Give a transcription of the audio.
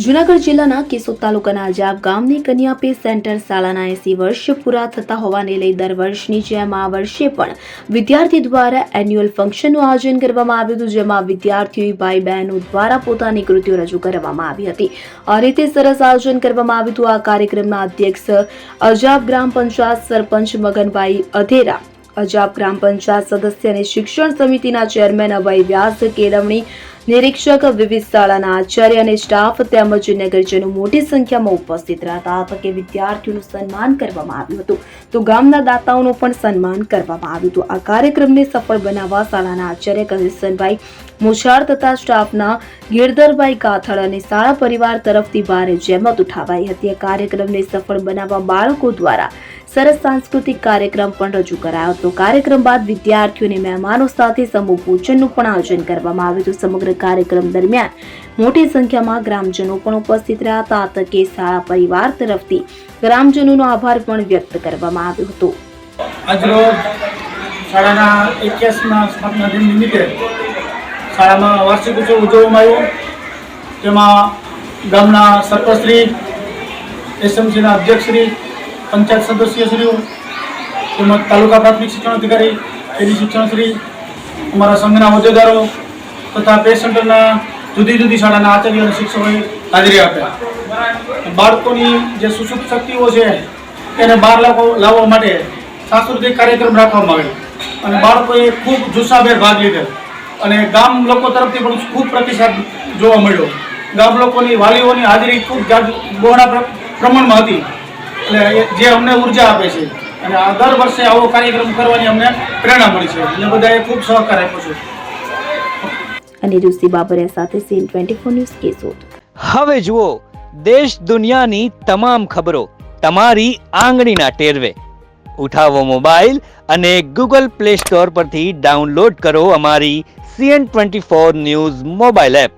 જૂનાગઢ જિલ્લાના કેશોદ તાલુકાના અજાબ ગામની કન્યા પે સેન્ટર શાળાના 80 વર્ષ પૂરા થતા હોવાને લઈ દર વર્ષની જેમ આ વર્ષે પણ વિદ્યાર્થી દ્વારા એન્યુઅલ ફંક્શનનું આયોજન કરવામાં આવ્યું હતું, જેમાં વિદ્યાર્થીઓ ભાઈ બહેનો દ્વારા પોતાની કૃતિઓ રજૂ કરવામાં આવી હતી. આ રીતે સરસ આયોજન કરવામાં આવ્યું હતું. આ કાર્યક્રમના અધ્યક્ષ અજાબ ગ્રામ પંચાયત સરપંચ મગનભાઈ અધેરા, અજાબ ગ્રામ પંચાયત સદસ્ય અને શિક્ષણ સમિતિના ચેરમેન અભય વ્યાસ, કેળવણી નિરીક્ષક, વિવિધ શાળાના આચાર્ય અને સ્ટાફ તેમજ નગરજનો મોટી સંખ્યામાં ઉપસ્થિત રહ્યા. આ તકે વિદ્યાર્થીઓનું સન્માન કરવામાં આવ્યું હતું તો ગામના દાતાઓનું પણ સન્માન કરવામાં આવ્યું હતું. આ કાર્યક્રમને સફળ બનાવવા શાળાના આચાર્ય કરિશનભાઈ મોછાર તથા સ્ટાફના ગિરધરભાઈ કાથડ અને શાળા પરિવાર તરફથી ભારે જહેમત ઉઠાવાઈ હતી. આ કાર્યક્રમને સફળ બનાવવા બાળકો દ્વારા સરસ સાંસ્કૃતિક કાર્યક્રમ પણ રજૂ કરાયો હતો. કાર્યક્રમ બાદ વિદ્યાર્થીઓ અને મહેમાનો સાથે સમૂહ ભોજનનું પણ આયોજન કરવામાં આવ્યું હતું. સમગ્ર કાર્યક્રમ દરમિયાન મોટી સંખ્યામાં ગ્રામજનો પણ ઉપસ્થિત રહ્યા હતા. આ તકે શાળા પરિવાર તરફથી ગ્રામજનોનો આભાર પણ વ્યક્ત કરવામાં આવ્યો હતો. આજરોજ શાળાના 81મા સ્થાપના દિન નિમિત્તે શાળામાં વાર્ષિક ઉત્સવ ઉજવવામાં આવ્યો. તેમાં ગામના સરપંચશ્રી, એસએમસીના અધ્યક્ષશ્રી, પંચાયત સદસ્યશ્રીઓ તેમજ તાલુકા પ્રાથમિક શિક્ષણ અધિકારી, એડી શિક્ષણશ્રી, અમારા સંઘના હોદ્દેદારો તથા પે સેન્ટરના જુદી જુદી શાળાના આચાર્ય અને શિક્ષકોએ હાજરી આપ્યા. બાળકોની જે સુસુપ્ત શક્તિઓ છે એને બહાર લાવવા માટે સાંસ્કૃતિક કાર્યક્રમ રાખવામાં આવ્યો અને બાળકોએ ખૂબ જુસ્સાભેર ભાગ લીધો અને ગામ લોકો તરફથી પણ ખૂબ પ્રતિસાદ જોવા મળ્યો. ગામ લોકોની વાલીઓની હાજરી ખૂબ બહોળા પ્રમાણમાં હતી, એટલે જે અમને ઉર્જા આપે છે અને આ દર વર્ષે આવો કાર્યક્રમ કરવાની અમને પ્રેરણા મળી છે અને બધાએ ખૂબ સહકાર આપ્યો છે. અને રુસી બાબરિયા સાથે સીન 24 ન્યૂઝ કેશોદ. હવે જુઓ દેશ દુનિયાની તમામ ખબરો તમારી આંગળીના ટેરવે. ઉઠાવો મોબાઈલ અને ગૂગલ પ્લે સ્ટોર પરથી ડાઉનલોડ કરો અમારી CN24 ન્યૂઝ મોબાઈલ એપ.